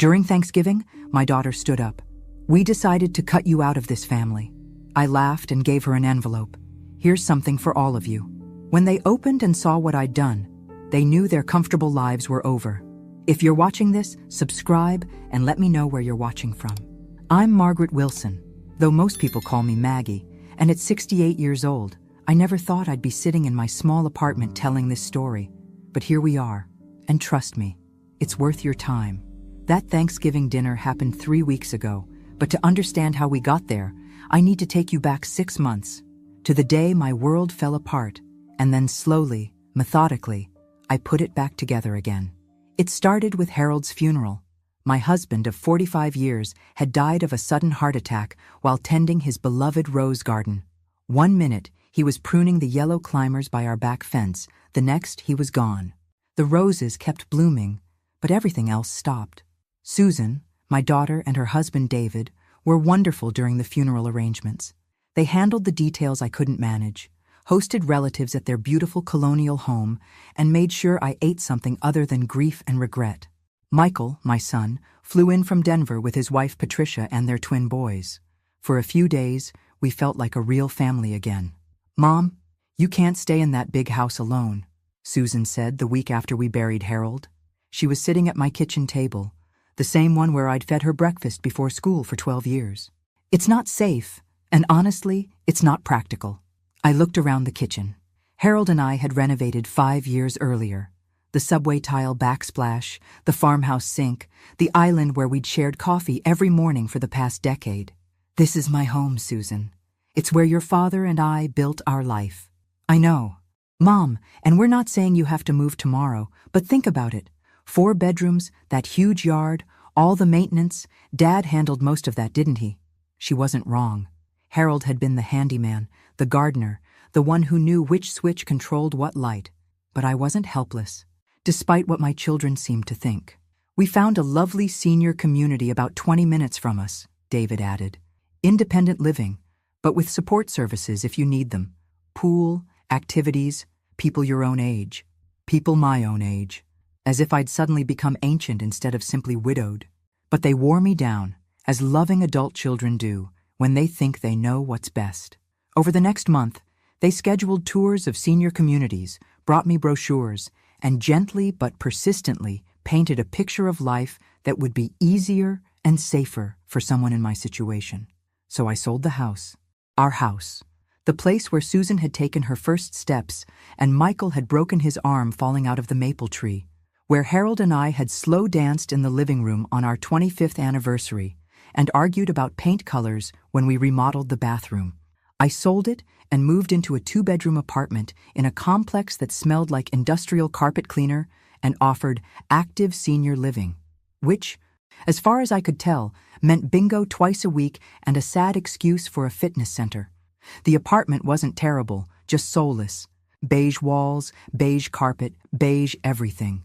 During Thanksgiving, my daughter stood up. "We decided to cut you out of this family." I laughed and gave her an envelope. "Here's something for all of you." When they opened and saw what I'd done, they knew their comfortable lives were over. If you're watching this, subscribe and let me know where you're watching from. I'm Margaret Wilson, though most people call me Maggie, and at 68 years old, I never thought I'd be sitting in my small apartment telling this story. But here we are, and trust me, it's worth your time. That Thanksgiving dinner happened 3 weeks ago, but to understand how we got there, I need to take you back 6 months, to the day my world fell apart, and then slowly, methodically, I put it back together again. It started with Harold's funeral. My husband of 45 years had died of a sudden heart attack while tending his beloved rose garden. 1 minute, he was pruning the yellow climbers by our back fence. The next, he was gone. The roses kept blooming, but everything else stopped. Susan, my daughter, and her husband David were wonderful during the funeral arrangements. They handled the details I couldn't manage, hosted relatives at their beautiful colonial home, and made sure I ate something other than grief and regret. Michael, my son, flew in from Denver with his wife Patricia and their twin boys. For a few days, we felt like a real family again. "Mom, you can't stay in that big house alone," Susan said the week after we buried Harold. She was sitting at my kitchen table, the same one where I'd fed her breakfast before school for 12 years. "It's not safe, and honestly, it's not practical." I looked around the kitchen. Harold and I had renovated 5 years earlier. The subway tile backsplash, the farmhouse sink, the island where we'd shared coffee every morning for the past decade. "This is my home, Susan. It's where your father and I built our life." "I know. Mom, and we're not saying you have to move tomorrow, but think about it. 4 bedrooms, that huge yard, all the maintenance. Dad handled most of that, didn't he?" She wasn't wrong. Harold had been the handyman, the gardener, the one who knew which switch controlled what light. But I wasn't helpless, despite what my children seemed to think. "We found a lovely senior community about 20 minutes from us," David added. "Independent living, but with support services if you need them. Pool, activities, people your own age, people my own age." As if I'd suddenly become ancient instead of simply widowed. But they wore me down, as loving adult children do, when they think they know what's best. Over the next month, they scheduled tours of senior communities, brought me brochures, and gently but persistently painted a picture of life that would be easier and safer for someone in my situation. So I sold the house, our house, the place where Susan had taken her first steps and Michael had broken his arm falling out of the maple tree, where Harold and I had slow danced in the living room on our 25th anniversary and argued about paint colors when we remodeled the bathroom. I sold it and moved into a 2-bedroom apartment in a complex that smelled like industrial carpet cleaner and offered active senior living, which, as far as I could tell, meant bingo twice a week and a sad excuse for a fitness center. The apartment wasn't terrible, just soulless. Beige walls, beige carpet, beige everything.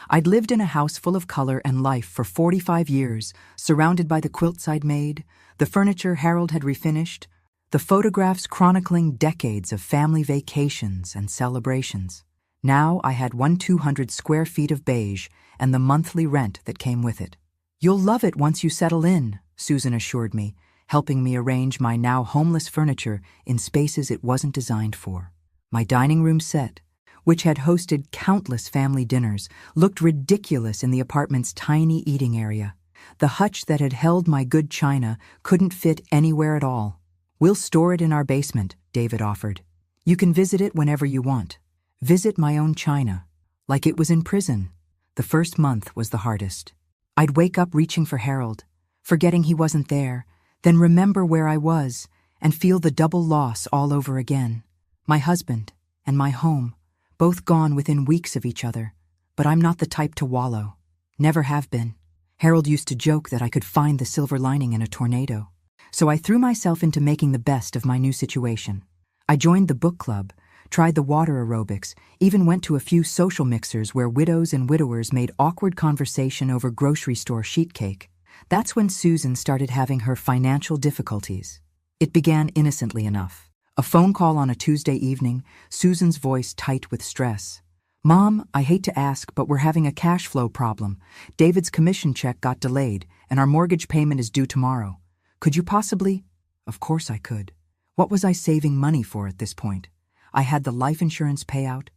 I'd lived in a house full of color and life for 45 years, surrounded by the quilts I'd made, the furniture Harold had refinished, the photographs chronicling decades of family vacations and celebrations. Now I had 200 square feet of beige and the monthly rent that came with it. "You'll love it once you settle in," Susan assured me, helping me arrange my now homeless furniture in spaces it wasn't designed for. My dining room set, which had hosted countless family dinners, looked ridiculous in the apartment's tiny eating area. The hutch that had held my good china couldn't fit anywhere at all. "We'll store it in our basement," David offered. "You can visit it whenever you want. Visit my own china." Like it was in prison. The first month was the hardest. I'd wake up reaching for Harold, forgetting he wasn't there, then remember where I was, and feel the double loss all over again. My husband and my home, both gone within weeks of each other, but I'm not the type to wallow. Never have been. Harold used to joke that I could find the silver lining in a tornado. So I threw myself into making the best of my new situation. I joined the book club, tried the water aerobics, even went to a few social mixers where widows and widowers made awkward conversation over grocery store sheet cake. That's when Susan started having her financial difficulties. It began innocently enough. A phone call on a Tuesday evening, Susan's voice tight with stress. Mom, I hate to ask, but we're having a cash flow problem. David's commission check got delayed, and our mortgage payment is due tomorrow. Could you possibly? Of course I could. What was I saving money for at this point? I had the life insurance payout,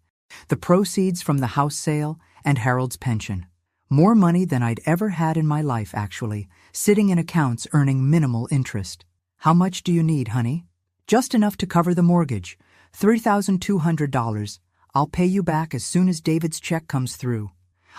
the proceeds from the house sale, and Harold's pension. More money than I'd ever had in my life, actually, sitting in accounts earning minimal interest. How much do you need, honey? Just enough to cover the mortgage. $3,200. I'll pay you back as soon as David's check comes through.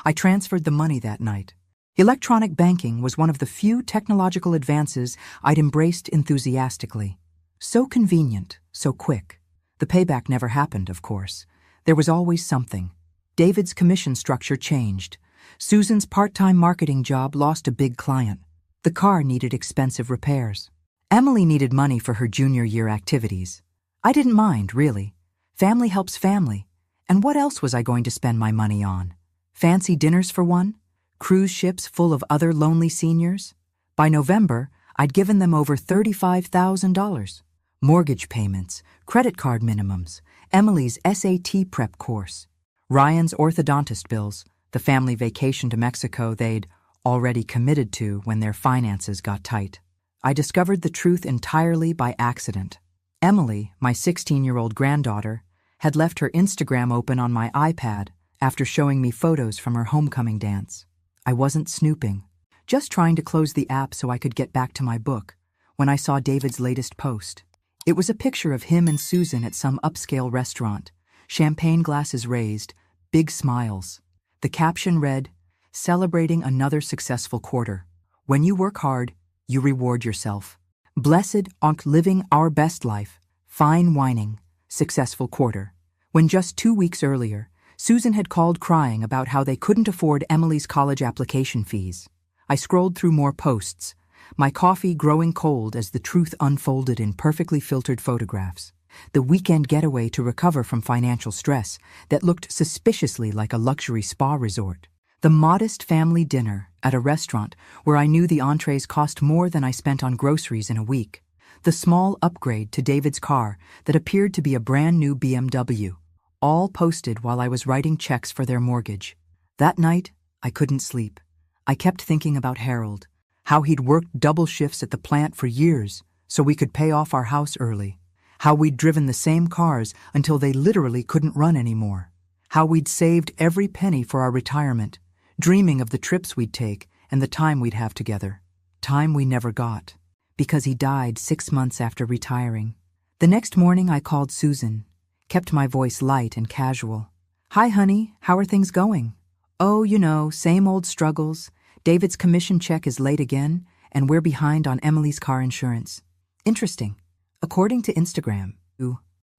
I transferred the money that night. Electronic banking was one of the few technological advances I'd embraced enthusiastically. So convenient, so quick. The payback never happened, of course. There was always something. David's commission structure changed. Susan's part-time marketing job lost a big client. The car needed expensive repairs. Emily needed money for her junior year activities. I didn't mind, really. Family helps family. And what else was I going to spend my money on? Fancy dinners for one? Cruise ships full of other lonely seniors? By November, I'd given them over $35,000. Mortgage payments, credit card minimums, Emily's SAT prep course, Ryan's orthodontist bills, the family vacation to Mexico they'd already committed to when their finances got tight. I discovered the truth entirely by accident. Emily, my 16-year-old granddaughter, had left her Instagram open on my iPad after showing me photos from her homecoming dance. I wasn't snooping, just trying to close the app so I could get back to my book, when I saw David's latest post. It was a picture of him and Susan at some upscale restaurant, champagne glasses raised, big smiles. The caption read, "Celebrating another successful quarter. When you work hard, you reward yourself. Blessed aren't living our best life, fine whining, successful quarter." When just 2 weeks earlier, Susan had called crying about how they couldn't afford Emily's college application fees. I scrolled through more posts, my coffee growing cold as the truth unfolded in perfectly filtered photographs. The weekend getaway to recover from financial stress that looked suspiciously like a luxury spa resort. The modest family dinner at a restaurant where I knew the entrees cost more than I spent on groceries in a week. The small upgrade to David's car that appeared to be a brand new BMW. All posted while I was writing checks for their mortgage. That night, I couldn't sleep. I kept thinking about Harold, how he'd worked double shifts at the plant for years so we could pay off our house early, how we'd driven the same cars until they literally couldn't run anymore, how we'd saved every penny for our retirement, dreaming of the trips we'd take and the time we'd have together. Time we never got, because he died 6 months after retiring. The next morning I called Susan, kept my voice light and casual. "Hi, honey, how are things going?" "Oh, you know, same old struggles. David's commission check is late again, and we're behind on Emily's car insurance." Interesting. According to Instagram,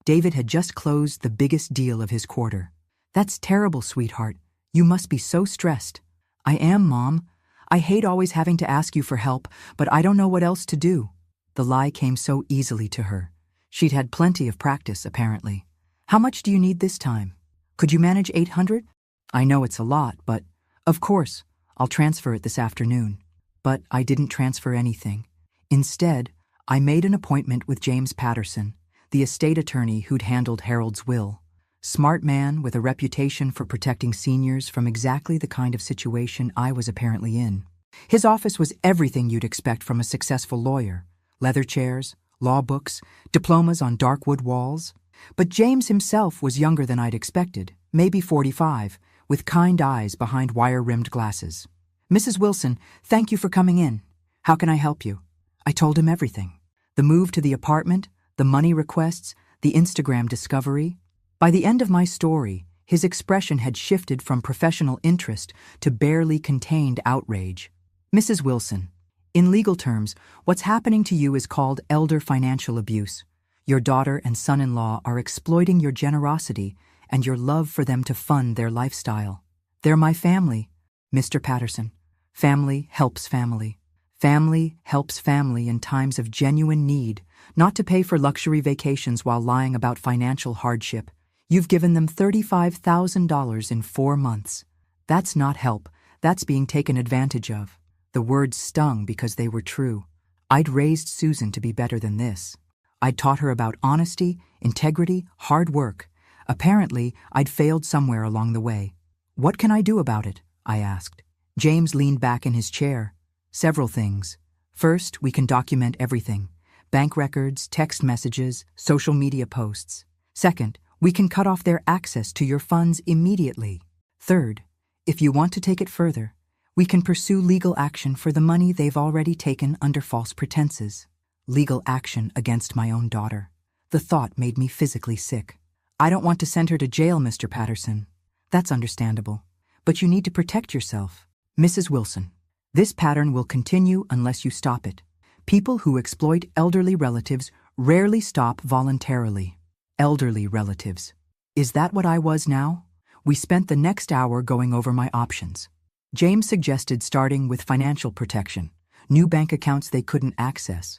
David had just closed the biggest deal of his quarter. "That's terrible, sweetheart. You must be so stressed." "I am, Mom. I hate always having to ask you for help, but I don't know what else to do." The lie came so easily to her. She'd had plenty of practice, apparently. "How much do you need this time? Could you manage 800? I know it's a lot, but of course, I'll transfer it this afternoon." But I didn't transfer anything. Instead, I made an appointment with James Patterson, the estate attorney who'd handled Harold's will. Smart man with a reputation for protecting seniors from exactly the kind of situation I was apparently in. His office was everything you'd expect from a successful lawyer. Leather chairs, law books, diplomas on dark wood walls. But James himself was younger than I'd expected, maybe 45, with kind eyes behind wire-rimmed glasses. "Mrs. Wilson, thank you for coming in. How can I help you?" I told him everything. The move to the apartment, the money requests, the Instagram discovery. By the end of my story, his expression had shifted from professional interest to barely contained outrage. "Mrs. Wilson, in legal terms, what's happening to you is called elder financial abuse. Your daughter and son-in-law are exploiting your generosity and your love for them to fund their lifestyle. They're my family, Mr. Patterson. Family helps family. Family helps family in times of genuine need, not to pay for luxury vacations while lying about financial hardship. You've given them $35,000 in 4 months. That's not help. That's being taken advantage of." The words stung because they were true. I'd raised Susan to be better than this. I'd taught her about honesty, integrity, hard work, Apparently, I'd failed somewhere along the way. "What can I do about it?" I asked. James leaned back in his chair. "Several things. First, we can document everything. Bank records, text messages, social media posts. Second, we can cut off their access to your funds immediately. Third, if you want to take it further, we can pursue legal action for the money they've already taken under false pretenses." Legal action against my own daughter. The thought made me physically sick. "I don't want to send her to jail, Mr. Patterson." "That's understandable. But you need to protect yourself." "Mrs. Wilson, this pattern will continue unless you stop it. People who exploit elderly relatives rarely stop voluntarily." Elderly relatives. Is that what I was now? We spent the next hour going over my options. James suggested starting with financial protection, new bank accounts they couldn't access,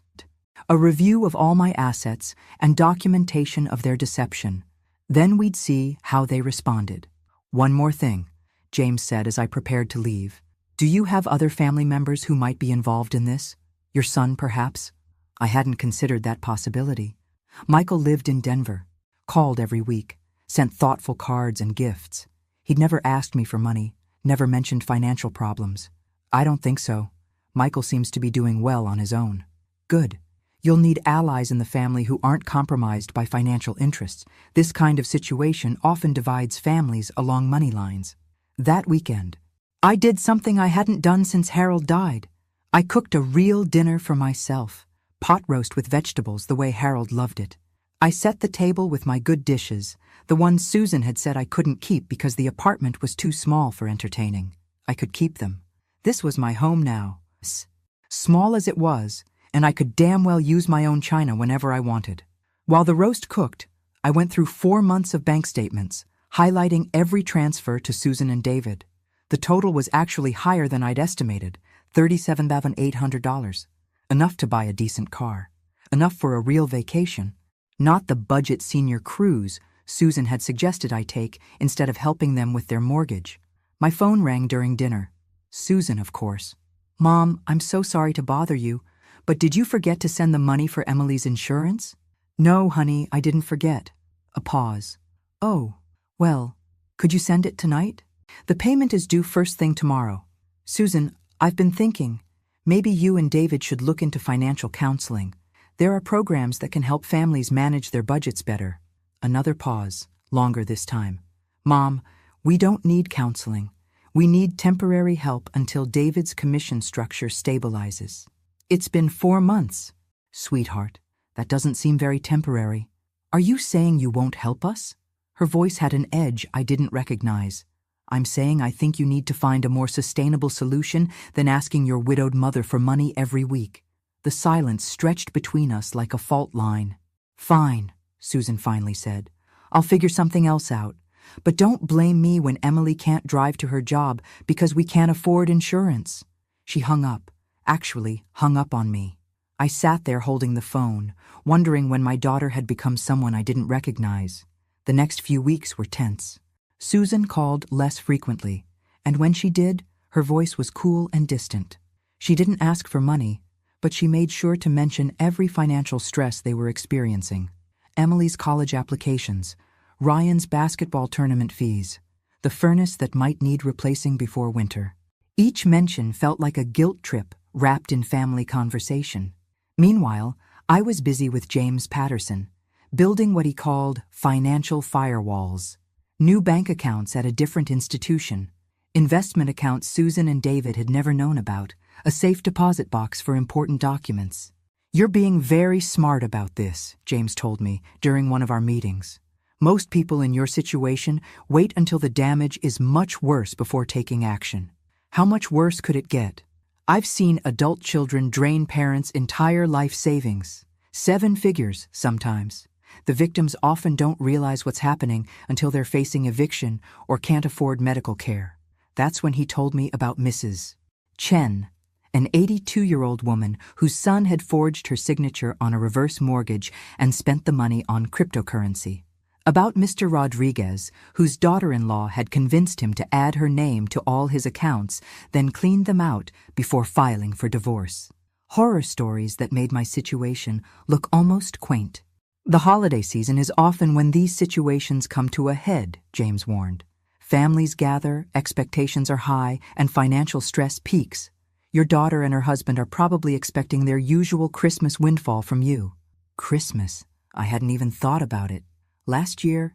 a review of all my assets, and documentation of their deception. Then we'd see how they responded. "One more thing," James said as I prepared to leave. "Do you have other family members who might be involved in this? Your son, perhaps?" I hadn't considered that possibility. Michael lived in Denver, called every week, sent thoughtful cards and gifts. He'd never asked me for money, never mentioned financial problems. "I don't think so. Michael seems to be doing well on his own." "Good. You'll need allies in the family who aren't compromised by financial interests. This kind of situation often divides families along money lines." That weekend, I did something I hadn't done since Harold died. I cooked a real dinner for myself, pot roast with vegetables the way Harold loved it. I set the table with my good dishes, the ones Susan had said I couldn't keep because the apartment was too small for entertaining. I could keep them. This was my home now. Small as it was, and I could damn well use my own china whenever I wanted. While the roast cooked, I went through 4 months of bank statements, highlighting every transfer to Susan and David. The total was actually higher than I'd estimated, $37,800. Enough to buy a decent car. Enough for a real vacation. Not the budget senior cruise Susan had suggested I take instead of helping them with their mortgage. My phone rang during dinner. Susan, of course. "Mom, I'm so sorry to bother you, but did you forget to send the money for Emily's insurance?" "No, honey, I didn't forget." A pause. "Oh, well, could you send it tonight? The payment is due first thing tomorrow." "Susan, I've been thinking, maybe you and David should look into financial counseling. There are programs that can help families manage their budgets better." Another pause, longer this time. "Mom, we don't need counseling. We need temporary help until David's commission structure stabilizes." "It's been 4 months." "Sweetheart, that doesn't seem very temporary. Are you saying you won't help us?" Her voice had an edge I didn't recognize. "I'm saying I think you need to find a more sustainable solution than asking your widowed mother for money every week." The silence stretched between us like a fault line. "Fine," Susan finally said. "I'll figure something else out. But don't blame me when Emily can't drive to her job because we can't afford insurance." She hung up, actually hung up on me. I sat there holding the phone, wondering when my daughter had become someone I didn't recognize. The next few weeks were tense. Susan called less frequently, and when she did, her voice was cool and distant. She didn't ask for money, but she made sure to mention every financial stress they were experiencing. Emily's college applications, Ryan's basketball tournament fees, the furnace that might need replacing before winter. Each mention felt like a guilt trip wrapped in family conversation. Meanwhile, I was busy with James Patterson, building what he called financial firewalls. New bank accounts at a different institution, investment accounts Susan and David had never known about, a safe deposit box for important documents. "You're being very smart about this," James told me during one of our meetings. "Most people in your situation wait until the damage is much worse before taking action. How much worse could it get? I've seen adult children drain parents' entire life savings, 7 figures sometimes. The victims often don't realize what's happening until they're facing eviction or can't afford medical care." That's when he told me about Mrs. Chen, an 82-year-old woman whose son had forged her signature on a reverse mortgage and spent the money on cryptocurrency. About Mr. Rodriguez, whose daughter-in-law had convinced him to add her name to all his accounts, then cleaned them out before filing for divorce. Horror stories that made my situation look almost quaint. The holiday season is often when these situations come to a head, James warned. Families gather, expectations are high, and financial stress peaks. Your daughter and her husband are probably expecting their usual Christmas windfall from you. Christmas? I hadn't even thought about it. Last year,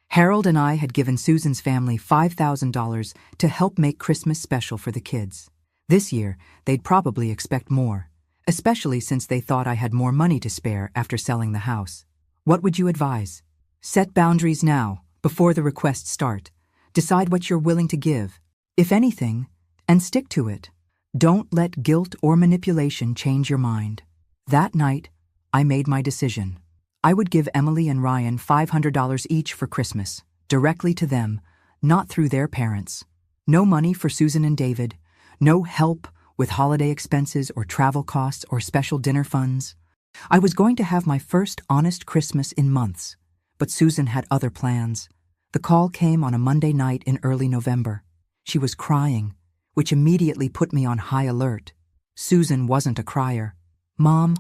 Harold and I had given Susan's family $5,000 to help make Christmas special for the kids. This year, they'd probably expect more, especially since they thought I had more money to spare after selling the house. What would you advise? Set boundaries now, before the requests start. Decide what you're willing to give, if anything, and stick to it. Don't let guilt or manipulation change your mind. That night, I made my decision. I would give Emily and Ryan $500 each for Christmas, directly to them, not through their parents. No money for Susan and David, no help with holiday expenses or travel costs or special dinner funds. I was going to have my first honest Christmas in months, but Susan had other plans. The call came on a Monday night in early November. She was crying, which immediately put me on high alert. Susan wasn't a crier. "Mom,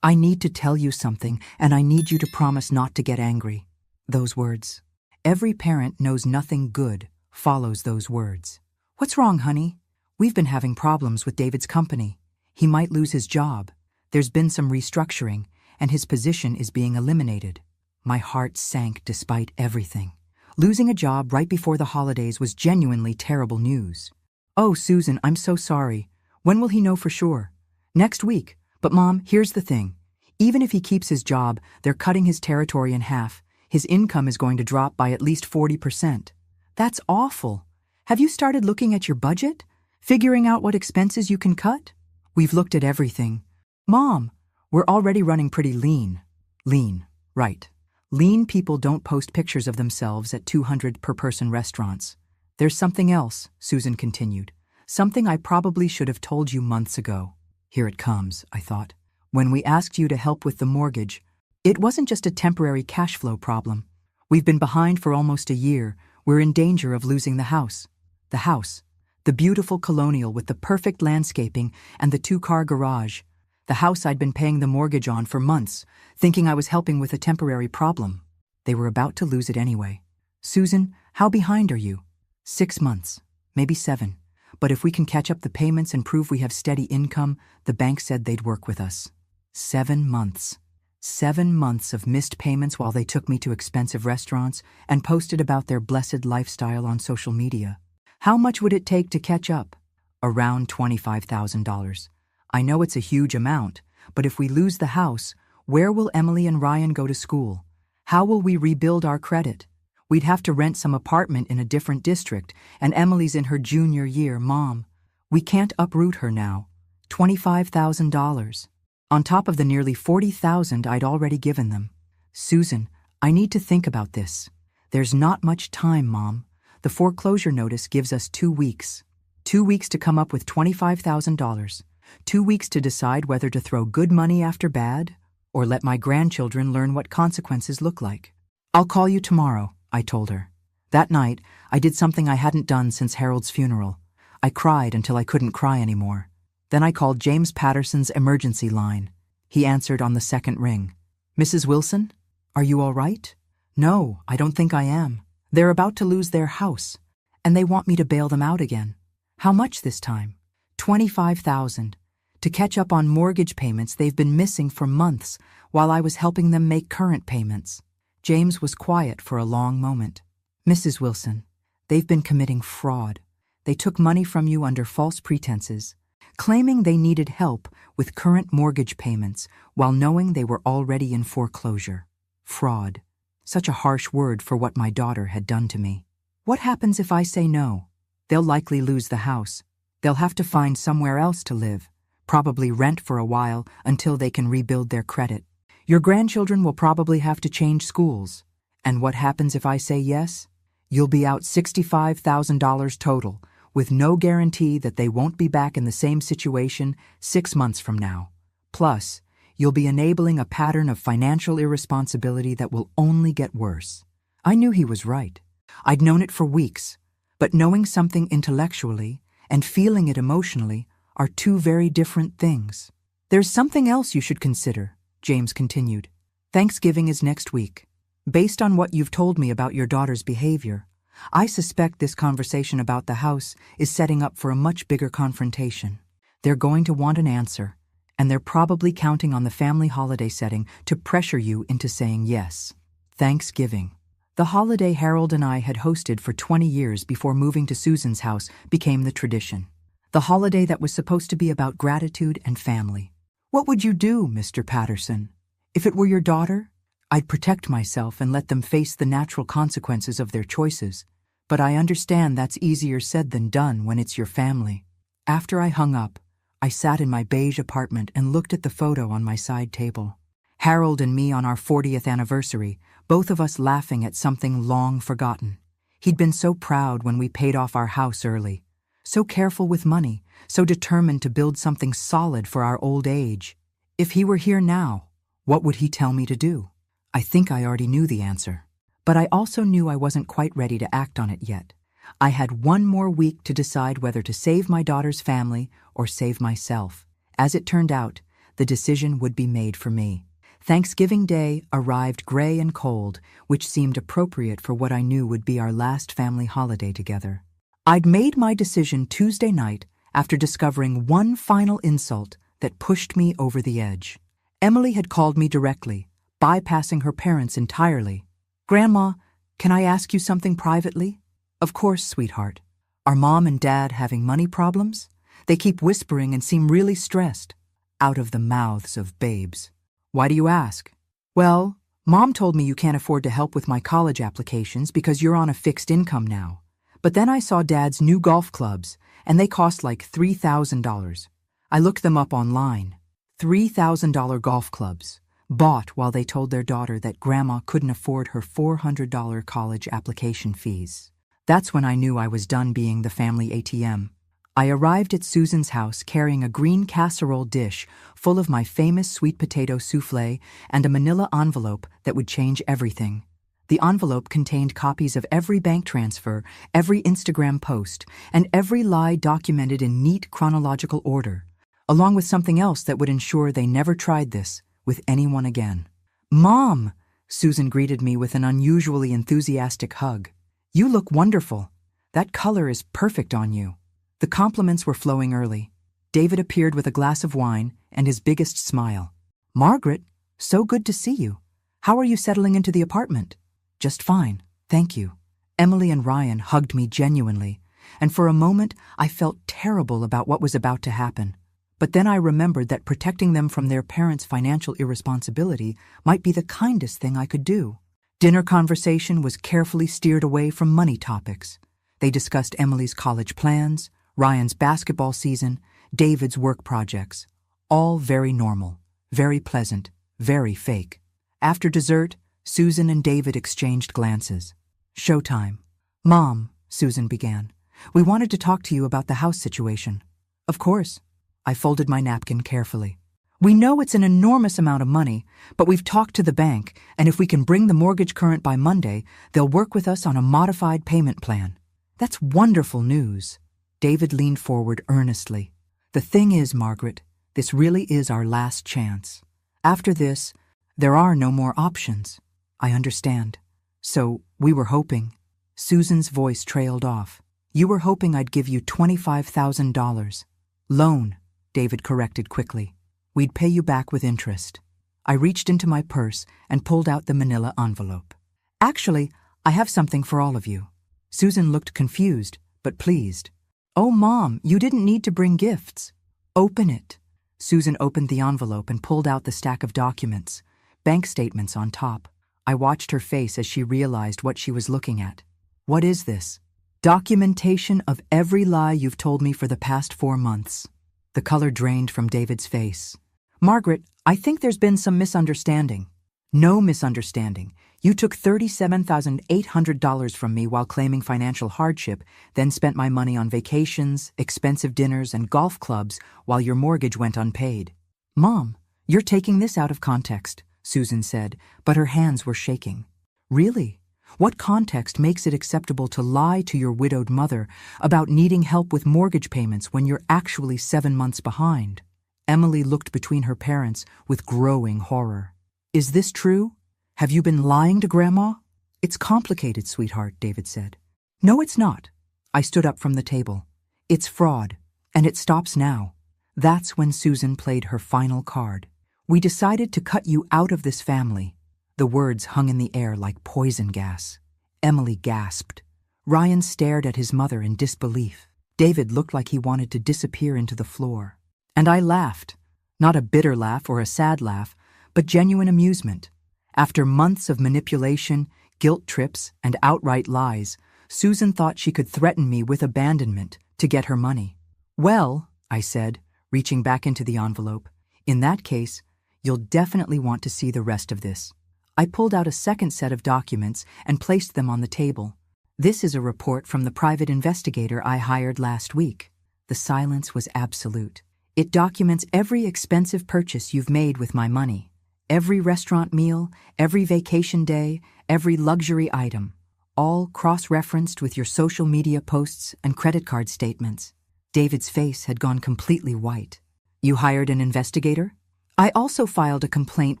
I need to tell you something, and I need you to promise not to get angry." Those words. Every parent knows nothing good follows those words. "What's wrong, honey?" "We've been having problems with David's company. He might lose his job. There's been some restructuring, and his position is being eliminated." My heart sank despite everything. Losing a job right before the holidays was genuinely terrible news. "Oh, Susan, I'm so sorry. When will he know for sure?" "Next week. But Mom, here's the thing. Even if he keeps his job, they're cutting his territory in half. His income is going to drop by at least 40%. That's awful. Have you started looking at your budget? Figuring out what expenses you can cut?" "We've looked at everything." "Mom, we're already running pretty lean." Lean, right. Lean people don't post pictures of themselves at 200 per person restaurants. "There's something else," Susan continued. "Something I probably should have told you months ago." Here it comes, I thought. When we asked you to help with the mortgage, it wasn't just a temporary cash flow problem. We've been behind for almost a year. We're in danger of losing the house. The house. The beautiful colonial with the perfect landscaping and the 2-car garage. The house I'd been paying the mortgage on for months, thinking I was helping with a temporary problem. They were about to lose it anyway. "Susan, how behind are you?" 6 months, maybe 7. But if we can catch up the payments and prove we have steady income, the bank said they'd work with us. 7 months. 7 months of missed payments while they took me to expensive restaurants and posted about their blessed lifestyle on social media. How much would it take to catch up? Around $25,000. I know it's a huge amount, but if we lose the house, where will Emily and Ryan go to school? How will we rebuild our credit? We'd have to rent some apartment in a different district, and Emily's in her junior year. Mom, we can't uproot her now. $25,000. On top of the nearly $40,000 I'd already given them. "Susan, I need to think about this. There's not much time, Mom. The foreclosure notice gives us 2 weeks. 2 weeks to come up with $25,000. 2 weeks to decide whether to throw good money after bad, or let my grandchildren learn what consequences look like. I'll call you tomorrow," I told her. That night, I did something I hadn't done since Harold's funeral. I cried until I couldn't cry anymore. Then I called James Patterson's emergency line. He answered on the second ring. "Mrs. Wilson, are you all right?" "No, I don't think I am. They're about to lose their house, and they want me to bail them out again." "How much this time?" $25,000. To catch up on mortgage payments they've been missing for months while I was helping them make current payments. James was quiet for a long moment. "Mrs. Wilson, they've been committing fraud. They took money from you under false pretenses, claiming they needed help with current mortgage payments while knowing they were already in foreclosure. Fraud. Such a harsh word for what my daughter had done to me. What happens if I say no? They'll likely lose the house. They'll have to find somewhere else to live, probably rent for a while until they can rebuild their credit. Your grandchildren will probably have to change schools. And what happens if I say yes? You'll be out $65,000 total, with no guarantee that they won't be back in the same situation 6 months from now. Plus, you'll be enabling a pattern of financial irresponsibility that will only get worse." I knew he was right. I'd known it for weeks, but knowing something intellectually and feeling it emotionally are 2 very different things. "There's something else you should consider," James continued. Thanksgiving is next week. Based on what you've told me about your daughter's behavior, I suspect this conversation about the house is setting up for a much bigger confrontation. They're going to want an answer, and they're probably counting on the family holiday setting to pressure you into saying yes. Thanksgiving. The holiday Harold and I had hosted for 20 years before moving to Susan's house became the tradition. The holiday that was supposed to be about gratitude and family. What would you do, Mr. Patterson? If it were your daughter, I'd protect myself and let them face the natural consequences of their choices. But I understand that's easier said than done when it's your family. After I hung up, I sat in my beige apartment and looked at the photo on my side table. Harold and me on our 40th anniversary, both of us laughing at something long forgotten. He'd been so proud when we paid off our house early, so careful with money, so determined to build something solid for our old age. If he were here now, what would he tell me to do? I think I already knew the answer, but I also knew I wasn't quite ready to act on it yet. I had one more week to decide whether to save my daughter's family or save myself. As it turned out, the decision would be made for me. Thanksgiving Day arrived gray and cold, which seemed appropriate for what I knew would be our last family holiday together. I'd made my decision Tuesday night after discovering one final insult that pushed me over the edge. Emily had called me directly, bypassing her parents entirely. "Grandma, can I ask you something privately?" "Of course, sweetheart. Are Mom and Dad having money problems? They keep whispering and seem really stressed." Out of the mouths of babes. "Why do you ask?" "Well, Mom told me you can't afford to help with my college applications because you're on a fixed income now. But then I saw Dad's new golf clubs, and they cost like $3,000. I looked them up online. $3,000 golf clubs, bought while they told their daughter that Grandma couldn't afford her $400 college application fees. That's when I knew I was done being the family ATM. I arrived at Susan's house carrying a green casserole dish full of my famous sweet potato souffle and a manila envelope that would change everything. The envelope contained copies of every bank transfer, every Instagram post, and every lie documented in neat chronological order, along with something else that would ensure they never tried this with anyone again. "Mom!" Susan greeted me with an unusually enthusiastic hug. "You look wonderful. That color is perfect on you." The compliments were flowing early. David appeared with a glass of wine and his biggest smile. "Margaret, so good to see you. How are you settling into the apartment?" "Just fine, thank you." Emily and Ryan hugged me genuinely, and for a moment I felt terrible about what was about to happen. But then I remembered that protecting them from their parents' financial irresponsibility might be the kindest thing I could do. Dinner conversation was carefully steered away from money topics. They discussed Emily's college plans, Ryan's basketball season, David's work projects. All very normal, very pleasant, very fake. After dessert, Susan and David exchanged glances. "Showtime." "Mom," Susan began, "we wanted to talk to you about the house situation." "Of course." I folded my napkin carefully. "We know it's an enormous amount of money, but we've talked to the bank, and if we can bring the mortgage current by Monday, they'll work with us on a modified payment plan." "That's wonderful news." David leaned forward earnestly. "The thing is, Margaret, this really is our last chance. After this, there are no more options." "I understand. So, we were hoping." Susan's voice trailed off. "You were hoping I'd give you $25,000. Loan," David corrected quickly. "We'd pay you back with interest." I reached into my purse and pulled out the manila envelope. "Actually, I have something for all of you." Susan looked confused, but pleased. "Oh, Mom, you didn't need to bring gifts." "Open it." Susan opened the envelope and pulled out the stack of documents, bank statements on top. I watched her face as she realized what she was looking at. "What is this?" "Documentation of every lie you've told me for the past 4 months." The color drained from David's face. "Margaret, I think there's been some misunderstanding." "No misunderstanding. You took $37,800 from me while claiming financial hardship, then spent my money on vacations, expensive dinners, and golf clubs while your mortgage went unpaid." "Mom, you're taking this out of context," Susan said, but her hands were shaking. "Really? What context makes it acceptable to lie to your widowed mother about needing help with mortgage payments when you're actually 7 months behind?" Emily looked between her parents with growing horror. Is this true? Have you been lying to Grandma? It's complicated, sweetheart, David said. No, it's not. I stood up from the table. It's fraud, and it stops now. That's when Susan played her final card. We decided to cut you out of this family. The words hung in the air like poison gas. Emily gasped. Ryan stared at his mother in disbelief. David looked like he wanted to disappear into the floor. And I laughed. Not a bitter laugh or a sad laugh, but genuine amusement. After months of manipulation, guilt trips, and outright lies, Susan thought she could threaten me with abandonment to get her money. Well, I said, reaching back into the envelope, in that case, you'll definitely want to see the rest of this. I pulled out a second set of documents and placed them on the table. This is a report from the private investigator I hired last week. The silence was absolute. It documents every expensive purchase you've made with my money. Every restaurant meal, every vacation day, every luxury item. All cross-referenced with your social media posts and credit card statements. David's face had gone completely white. You hired an investigator? I also filed a complaint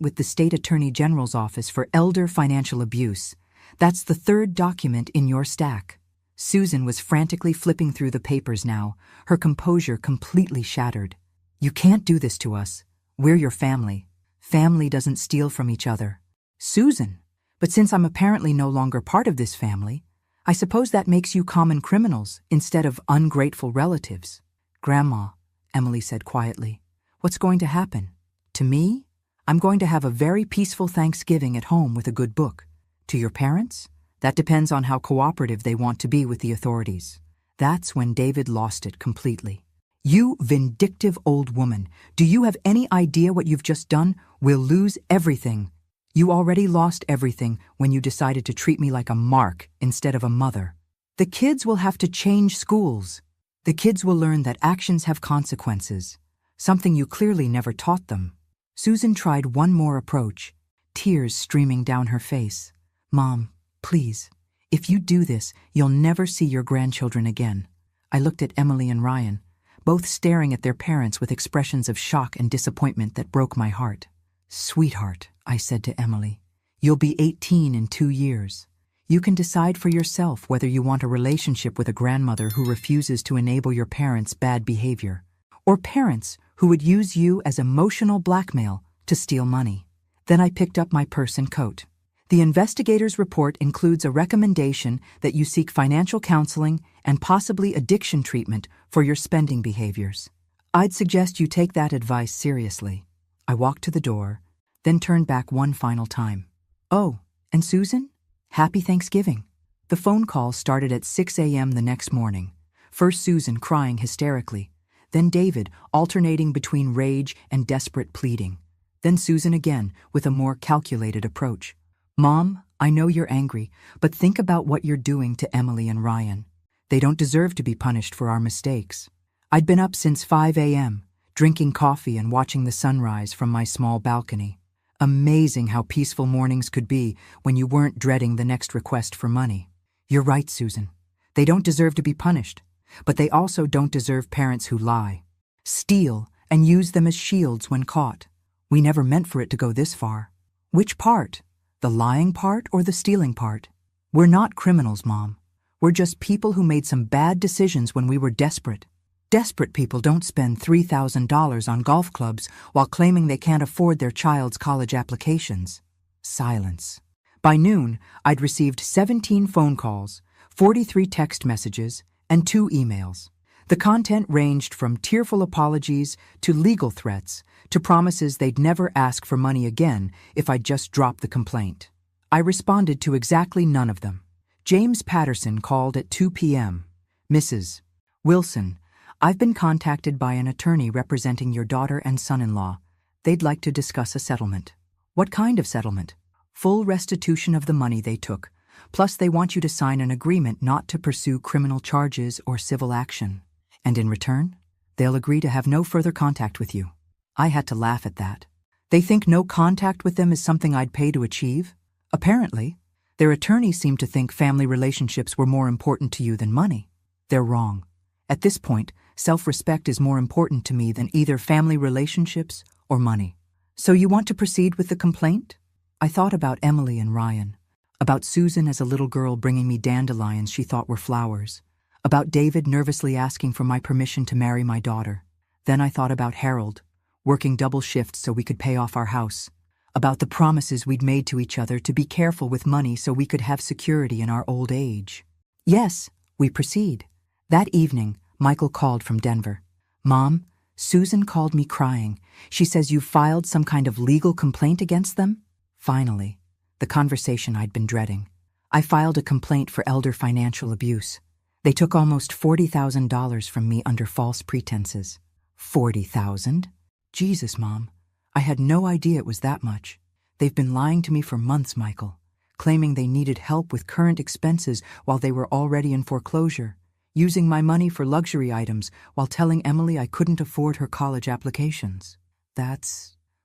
with the State Attorney General's office for elder financial abuse. That's the third document in your stack. Susan was frantically flipping through the papers now, her composure completely shattered. You can't do this to us. We're your family. Family doesn't steal from each other. Susan, but since I'm apparently no longer part of this family, I suppose that makes you common criminals instead of ungrateful relatives. Grandma, Emily said quietly, what's going to happen? To me, I'm going to have a very peaceful Thanksgiving at home with a good book. To your parents, that depends on how cooperative they want to be with the authorities. That's when David lost it completely. You vindictive old woman, do you have any idea what you've just done? We'll lose everything. You already lost everything when you decided to treat me like a mark instead of a mother. The kids will have to change schools. The kids will learn that actions have consequences, something you clearly never taught them. Susan tried one more approach, tears streaming down her face. Mom, please, if you do this, you'll never see your grandchildren again. I looked at Emily and Ryan, both staring at their parents with expressions of shock and disappointment that broke my heart. Sweetheart, I said to Emily, you'll be 18 in 2 years. You can decide for yourself whether you want a relationship with a grandmother who refuses to enable your parents' bad behavior, or parents who would use you as emotional blackmail to steal money. Then I picked up my purse and coat. The investigator's report includes a recommendation that you seek financial counseling and possibly addiction treatment for your spending behaviors. I'd suggest you take that advice seriously. I walked to the door, then turned back one final time. Oh, and Susan? Happy Thanksgiving. The phone call started at 6 a.m. the next morning. First Susan crying hysterically, then David alternating between rage and desperate pleading. Then Susan again with a more calculated approach. Mom, I know you're angry, but think about what you're doing to Emily and Ryan. They don't deserve to be punished for our mistakes. I'd been up since 5 a.m., drinking coffee and watching the sunrise from my small balcony. Amazing how peaceful mornings could be when you weren't dreading the next request for money. You're right, Susan. They don't deserve to be punished, but they also don't deserve parents who lie, steal, and use them as shields when caught. We never meant for it to go this far. Which part? The lying part or the stealing part? We're not criminals, Mom. We're just people who made some bad decisions when we were desperate. Desperate people don't spend $3,000 on golf clubs while claiming they can't afford their child's college applications. Silence. By noon, I'd received 17 phone calls, 43 text messages, and 2 emails. The content ranged from tearful apologies to legal threats to promises they'd never ask for money again if I'd just dropped the complaint. I responded to exactly none of them. James Patterson called at 2 p.m. Mrs. Wilson, I've been contacted by an attorney representing your daughter and son-in-law. They'd like to discuss a settlement. What kind of settlement? Full restitution of the money they took, plus they want you to sign an agreement not to pursue criminal charges or civil action. And in return, they'll agree to have no further contact with you. I had to laugh at that. They think no contact with them is something I'd pay to achieve? Apparently. Their attorneys seem to think family relationships were more important to you than money. They're wrong. At this point, self-respect is more important to me than either family relationships or money. So you want to proceed with the complaint? I thought about Emily and Ryan, about Susan as a little girl bringing me dandelions she thought were flowers, about David nervously asking for my permission to marry my daughter. Then I thought about Harold, working double shifts so we could pay off our house, about the promises we'd made to each other to be careful with money so we could have security in our old age. Yes, we proceed. That evening, Michael called from Denver. Mom, Susan called me crying. She says you filed some kind of legal complaint against them? Finally, the conversation I'd been dreading. I filed a complaint for elder financial abuse. They took almost $40,000 from me under false pretenses. 40,000? Jesus, Mom. I had no idea it was that much. They've been lying to me for months, Michael, claiming they needed help with current expenses while they were already in foreclosure, using my money for luxury items while telling Emily I couldn't afford her college applications.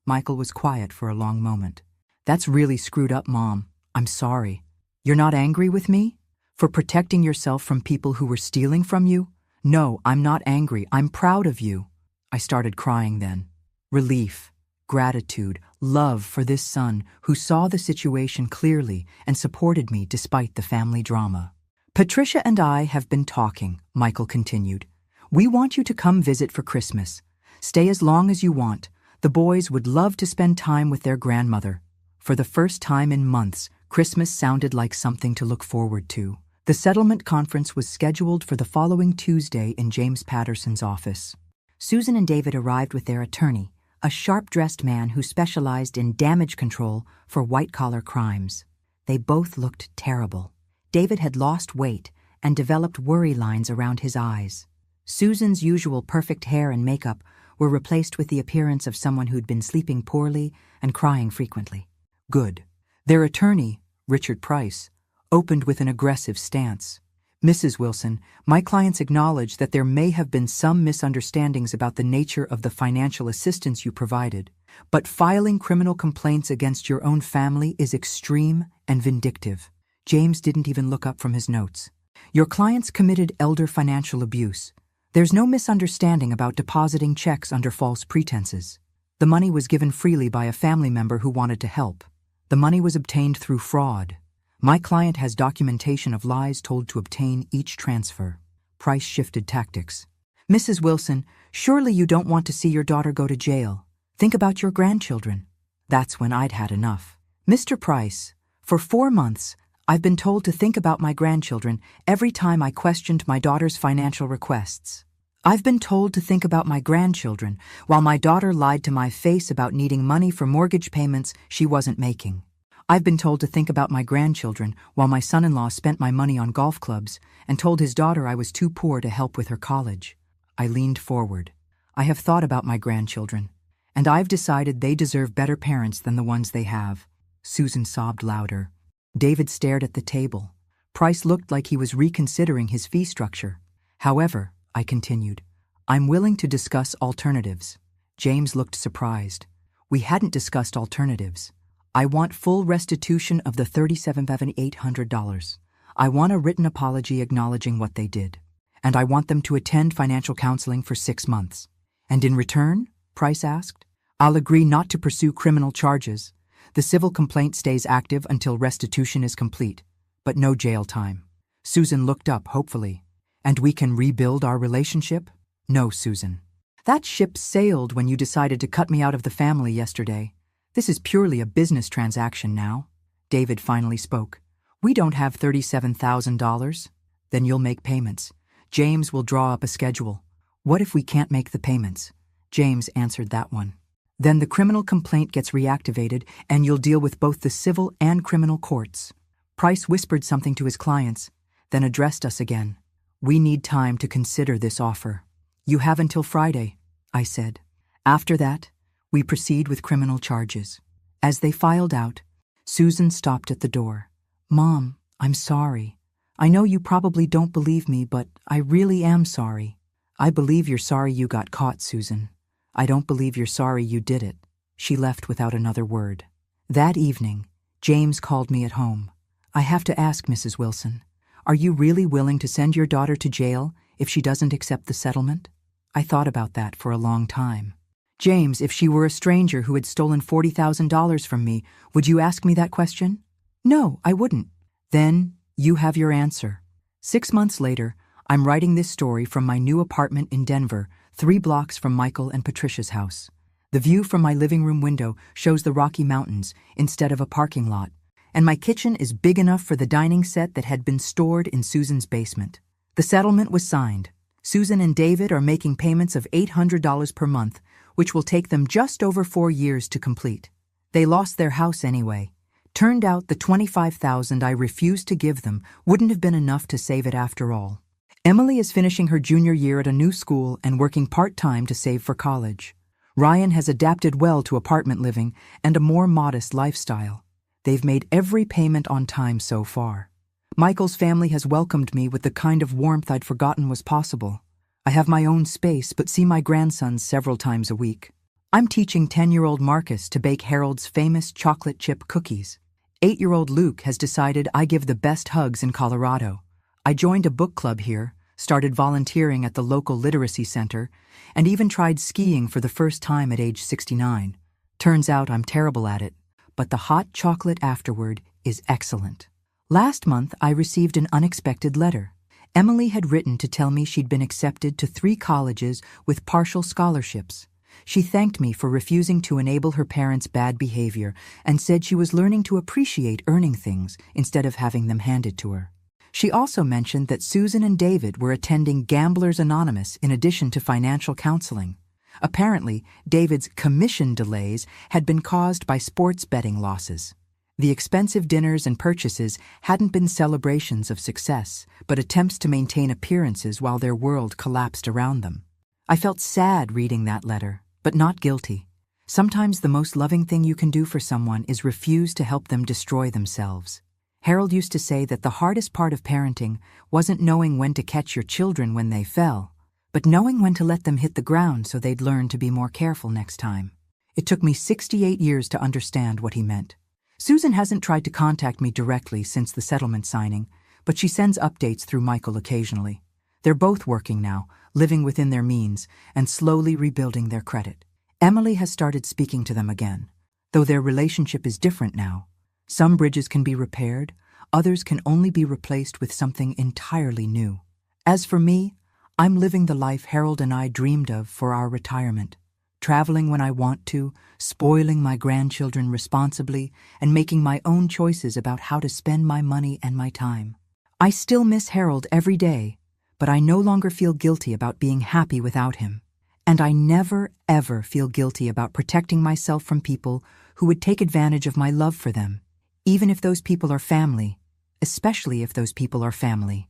Michael was quiet for a long moment. That's really screwed up, Mom. I'm sorry. You're not angry with me? For protecting yourself from people who were stealing from you? No, I'm not angry. I'm proud of you. I started crying then. Relief, gratitude, love for this son who saw the situation clearly and supported me despite the family drama. Patricia and I have been talking, Michael continued. We want you to come visit for Christmas. Stay as long as you want. The boys would love to spend time with their grandmother. For the first time in months, Christmas sounded like something to look forward to. The settlement conference was scheduled for the following Tuesday in James Patterson's office. Susan and David arrived with their attorney, a sharp-dressed man who specialized in damage control for white-collar crimes. They both looked terrible. David had lost weight and developed worry lines around his eyes. Susan's usual perfect hair and makeup were replaced with the appearance of someone who'd been sleeping poorly and crying frequently. Good. Their attorney, Richard Price, opened with an aggressive stance. Mrs. Wilson, my clients acknowledge that there may have been some misunderstandings about the nature of the financial assistance you provided, but filing criminal complaints against your own family is extreme and vindictive. James didn't even look up from his notes. Your clients committed elder financial abuse. There's no misunderstanding about depositing checks under false pretenses. The money was given freely by a family member who wanted to help. The money was obtained through fraud. My client has documentation of lies told to obtain each transfer. Price shifted tactics. Mrs. Wilson, surely you don't want to see your daughter go to jail. Think about your grandchildren. That's when I'd had enough. Mr. Price, for 4 months, I've been told to think about my grandchildren every time I questioned my daughter's financial requests. I've been told to think about my grandchildren while my daughter lied to my face about needing money for mortgage payments she wasn't making. I've been told to think about my grandchildren while my son-in-law spent my money on golf clubs and told his daughter I was too poor to help with her college. I leaned forward. I have thought about my grandchildren, and I've decided they deserve better parents than the ones they have. Susan sobbed louder. David stared at the table. Price looked like he was reconsidering his fee structure. However, I continued, I'm willing to discuss alternatives. James looked surprised. We hadn't discussed alternatives. I want full restitution of the $37,800. I want a written apology acknowledging what they did. And I want them to attend financial counseling for 6 months. And in return, Price asked, I'll agree not to pursue criminal charges. The civil complaint stays active until restitution is complete, but no jail time. Susan looked up hopefully. And we can rebuild our relationship? No, Susan. That ship sailed when you decided to cut me out of the family yesterday. This is purely a business transaction now. David finally spoke. We don't have $37,000. Then you'll make payments. James will draw up a schedule. What if we can't make the payments? James answered that one. Then the criminal complaint gets reactivated and you'll deal with both the civil and criminal courts. Price whispered something to his clients, then addressed us again. We need time to consider this offer. You have until Friday, I said. After that, we proceed with criminal charges. As they filed out, Susan stopped at the door. Mom, I'm sorry. I know you probably don't believe me, but I really am sorry. I believe you're sorry you got caught, Susan. I don't believe you're sorry you did it. She left without another word. That evening, James called me at home. I have to ask, Mrs. Wilson, are you really willing to send your daughter to jail if she doesn't accept the settlement? I thought about that for a long time. James, if she were a stranger who had stolen $40,000 from me, would you ask me that question? No, I wouldn't. Then, you have your answer. 6 months later, I'm writing this story from my new apartment in Denver, 3 blocks from Michael and Patricia's house. The view from my living room window shows the Rocky Mountains instead of a parking lot, and my kitchen is big enough for the dining set that had been stored in Susan's basement. The settlement was signed. Susan and David are making payments of $800 per month, which will take them just over 4 years to complete. They lost their house anyway. Turned out the $25,000 I refused to give them wouldn't have been enough to save it after all. Emily is finishing her junior year at a new school and working part-time to save for college. Ryan has adapted well to apartment living and a more modest lifestyle. They've made every payment on time so far. Michael's family has welcomed me with the kind of warmth I'd forgotten was possible. I have my own space but see my grandsons several times a week. I'm teaching 10-year-old Marcus to bake Harold's famous chocolate chip cookies. 8-year-old Luke has decided I give the best hugs in Colorado. I joined a book club here, started volunteering at the local literacy center, and even tried skiing for the first time at age 69. Turns out I'm terrible at it, but the hot chocolate afterward is excellent. Last month, I received an unexpected letter. Emily had written to tell me she'd been accepted to 3 colleges with partial scholarships. She thanked me for refusing to enable her parents' bad behavior and said she was learning to appreciate earning things instead of having them handed to her. She also mentioned that Susan and David were attending Gamblers Anonymous in addition to financial counseling. Apparently, David's commission delays had been caused by sports betting losses. The expensive dinners and purchases hadn't been celebrations of success, but attempts to maintain appearances while their world collapsed around them. I felt sad reading that letter, but not guilty. Sometimes the most loving thing you can do for someone is refuse to help them destroy themselves. Harold used to say that the hardest part of parenting wasn't knowing when to catch your children when they fell, but knowing when to let them hit the ground so they'd learn to be more careful next time. It took me 68 years to understand what he meant. Susan hasn't tried to contact me directly since the settlement signing, but she sends updates through Michael occasionally. They're both working now, living within their means, and slowly rebuilding their credit. Emily has started speaking to them again, though their relationship is different now. Some bridges can be repaired, others can only be replaced with something entirely new. As for me, I'm living the life Harold and I dreamed of for our retirement, traveling when I want to, spoiling my grandchildren responsibly, and making my own choices about how to spend my money and my time. I still miss Harold every day, but I no longer feel guilty about being happy without him. And I never, ever feel guilty about protecting myself from people who would take advantage of my love for them, even if those people are family, especially if those people are family.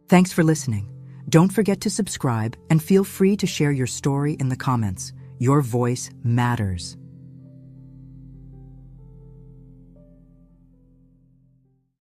Thanks for listening. Don't forget to subscribe and feel free to share your story in the comments. Your voice matters.